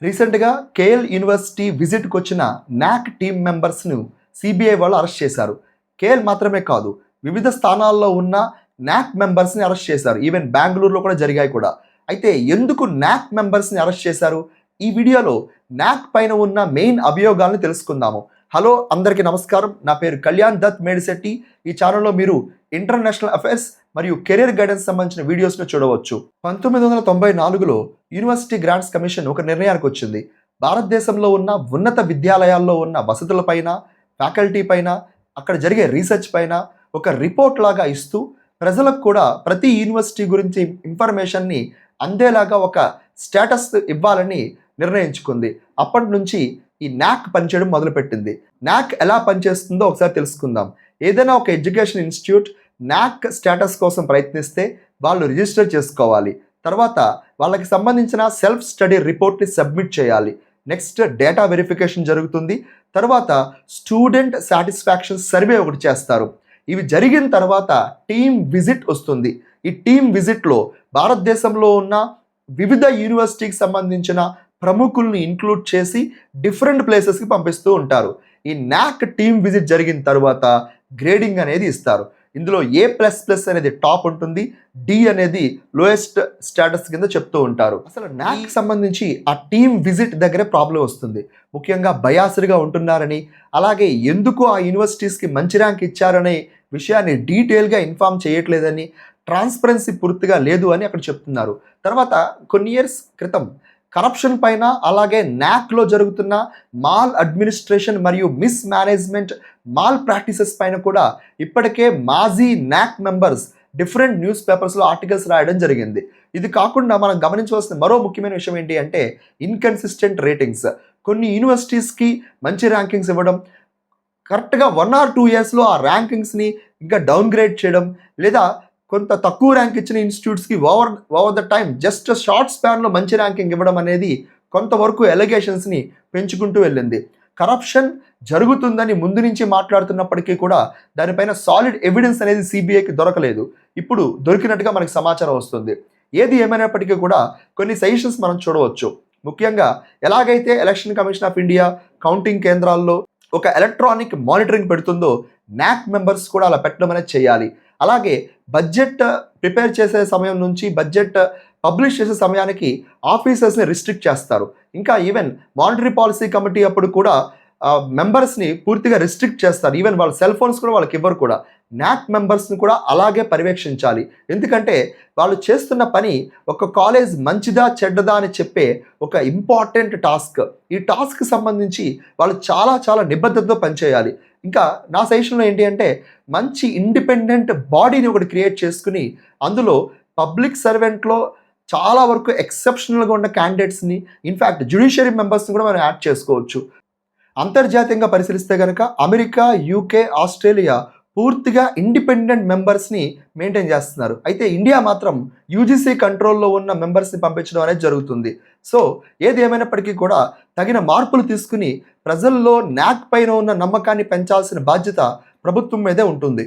రీసెంట్గా KL university విజిట్కి వచ్చిన నాక్ టీమ్ మెంబర్స్ను సిబిఐ వాళ్ళు అరెస్ట్ చేశారు. కేఎల్ మాత్రమే కాదు, వివిధ స్థానాల్లో ఉన్న నాక్ మెంబర్స్ని అరెస్ట్ చేశారు. ఈవెన్ బెంగళూరులో కూడా జరిగాయి కూడా. అయితే ఎందుకు నాక్ మెంబర్స్ని అరెస్ట్ చేశారు? ఈ వీడియోలో నాక్ పైన ఉన్న మెయిన్ అభియోగాలను తెలుసుకుందాము. హలో, అందరికీ నమస్కారం. నా పేరు కళ్యాణ్ దత్ మేడిశెట్టి. ఈ ఛానల్లో మీరు ఇంటర్నేషనల్ అఫైర్స్ మరియు కెరీర్ గైడెన్స్ సంబంధించిన వీడియోస్ను చూడవచ్చు. 1994లో యూనివర్సిటీ గ్రాంట్స్ కమిషన్ ఒక నిర్ణయానికి వచ్చింది. భారతదేశంలో ఉన్న ఉన్నత విద్యాలయాల్లో ఉన్న వసతులపైన, ఫ్యాకల్టీ పైన, అక్కడ జరిగే రీసెర్చ్ పైన ఒక రిపోర్ట్ లాగా ఇస్తూ ప్రజలకు కూడా ప్రతి యూనివర్సిటీ గురించి ఇన్ఫర్మేషన్ని అందేలాగా ఒక స్టేటస్ ఇవ్వాలని నిర్ణయించుకుంది. అప్పటి నుంచి ఈ నాక్ పనిచేయడం మొదలుపెట్టింది. నాక్ ఎలా పనిచేస్తుందో ఒకసారి తెలుసుకుందాం. ఏదైనా ఒక ఎడ్యుకేషన్ ఇన్స్టిట్యూట్ నాక్ స్టేటస్ కోసం ప్రయత్నిస్తే వాళ్ళు రిజిస్టర్ చేసుకోవాలి. తర్వాత వాళ్ళకి సంబంధించిన సెల్ఫ్ స్టడీ రిపోర్ట్ని సబ్మిట్ చేయాలి. నెక్స్ట్ డేటా వెరిఫికేషన్ జరుగుతుంది. తర్వాత స్టూడెంట్ సాటిస్ఫాక్షన్ సర్వే ఒకటి చేస్తారు. ఇవి జరిగిన తర్వాత టీమ్ విజిట్ వస్తుంది. ఈ టీమ్ విజిట్లో భారతదేశంలో ఉన్న వివిధ యూనివర్సిటీకి సంబంధించిన ప్రముఖుల్ని ఇంక్లూడ్ చేసి డిఫరెంట్ ప్లేసెస్కి పంపిస్తూ ఉంటారు. ఈ నాక్ టీమ్ విజిట్ జరిగిన తర్వాత గ్రేడింగ్ అనేది ఇస్తారు. ఇందులో A++ అనేది టాప్ ఉంటుంది, D అనేది లోయెస్ట్ స్టేటస్ కింద చెప్తూ ఉంటారు. అసలు నాక్ సంబంధించి ఆ టీమ్ విజిట్ దగ్గరే ప్రాబ్లం వస్తుంది. ముఖ్యంగా బయాస్డ్గా ఉంటున్నారని, అలాగే ఎందుకు ఆ యూనివర్సిటీస్కి మంచి ర్యాంక్ ఇచ్చారనే విషయాన్ని డీటెయిల్గా ఇన్ఫార్మ్ చేయట్లేదని, ట్రాన్స్పరెన్సీ పూర్తిగా లేదు అని అక్కడ చెప్తున్నారు. తర్వాత కొన్ని ఇయర్స్ క్రితం కరప్షన్ పైన, అలాగే నాక్లో జరుగుతున్న మాల్ అడ్మినిస్ట్రేషన్ మరియు మిస్ మేనేజ్మెంట్, మాల్ ప్రాక్టీసెస్ పైన కూడా ఇప్పటికే మాజీ నాక్ మెంబర్స్ డిఫరెంట్ న్యూస్ పేపర్స్లో ఆర్టికల్స్ రాయడం జరిగింది. ఇది కాకుండా మనం గమనించవలసిన మరో ముఖ్యమైన విషయం ఏంటి అంటే ఇన్కన్సిస్టెంట్ రేటింగ్స్. కొన్ని యూనివర్సిటీస్కి మంచి ర్యాంకింగ్స్ ఇవ్వడం, కరెక్ట్గా 1 or 2 ఇయర్స్లో ఆ ర్యాంకింగ్స్ని ఇంకా డౌన్గ్రేడ్ చేయడం, లేదా కొంత తక్కువ ర్యాంక్ ఇచ్చిన ఇన్స్టిట్యూట్స్కి over the time just short స్పాన్లో మంచి ర్యాంకింగ్ ఇవ్వడం అనేది కొంతవరకు ఎలిగేషన్స్ని పెంచుకుంటూ వెళ్ళింది. కరప్షన్ జరుగుతుందని ముందు నుంచి మాట్లాడుతున్నప్పటికీ కూడా దానిపైన సాలిడ్ ఎవిడెన్స్ అనేది సిబిఐకి దొరకలేదు. ఇప్పుడు దొరికినట్టుగా మనకి సమాచారం వస్తుంది. ఏది ఏమైనప్పటికీ కూడా కొన్ని సజెషన్స్ మనం చూడవచ్చు. ముఖ్యంగా ఎలాగైతే election commission of India counting కేంద్రాల్లో ఒక ఎలక్ట్రానిక్ మానిటరింగ్ పెడుతుందో నాక్ మెంబర్స్ కూడా అలా పెట్టడం అనేది చేయాలి. అలాగే బడ్జెట్ ప్రిపేర్ చేసే సమయం నుంచి బడ్జెట్ పబ్లిష్ చేసే సమయానికి ఆఫీసర్స్ని రిస్ట్రిక్ట్ చేస్తారు. ఇంకా ఈవెన్ మానిటరీ పాలసీ కమిటీ అప్పుడు కూడా మెంబర్స్ని పూర్తిగా రిస్ట్రిక్ట్ చేస్తారు. ఈవెన్ వాళ్ళ సెల్ ఫోన్స్ కూడా వాళ్ళకి ఇవ్వరు కూడా. నాక్ మెంబర్స్ని కూడా అలాగే పర్యవేక్షించాలి. ఎందుకంటే వాళ్ళు చేస్తున్న పని ఒక కాలేజ్ మంచిదా చెడ్డదా అని చెప్పే ఒక ఇంపార్టెంట్ టాస్క్. ఈ టాస్క్ సంబంధించి వాళ్ళు చాలా నిబద్ధతతో పనిచేయాలి. ఇంకా నా సజెషన్లో ఏంటి అంటే మంచి ఇండిపెండెంట్ బాడీని ఒకటి క్రియేట్ చేసుకుని అందులో పబ్లిక్ సర్వెంట్లో చాలా వరకు ఎక్సెప్షనల్గా ఉన్న క్యాండిడేట్స్ని, ఇన్ఫ్యాక్ట్ జ్యుడిషియరీ మెంబర్స్ని కూడా మనం యాడ్ చేసుకోవచ్చు. అంతర్జాతీయంగా పరిశీలిస్తే కనుక అమెరికా, UK, ఆస్ట్రేలియా పూర్తిగా ఇండిపెండెంట్ మెంబర్స్ని మెయింటైన్ చేస్తున్నారు. అయితే ఇండియా మాత్రం UGC కంట్రోల్లో ఉన్న మెంబర్స్ని పంపించడం అనేది జరుగుతుంది. సో ఏది ఏమైనప్పటికీ కూడా తగిన మార్పులు తీసుకుని ప్రజల్లో నాక్ పైన ఉన్న నమ్మకాన్ని పెంచాల్సిన బాధ్యత ప్రభుత్వం మీదే ఉంటుంది.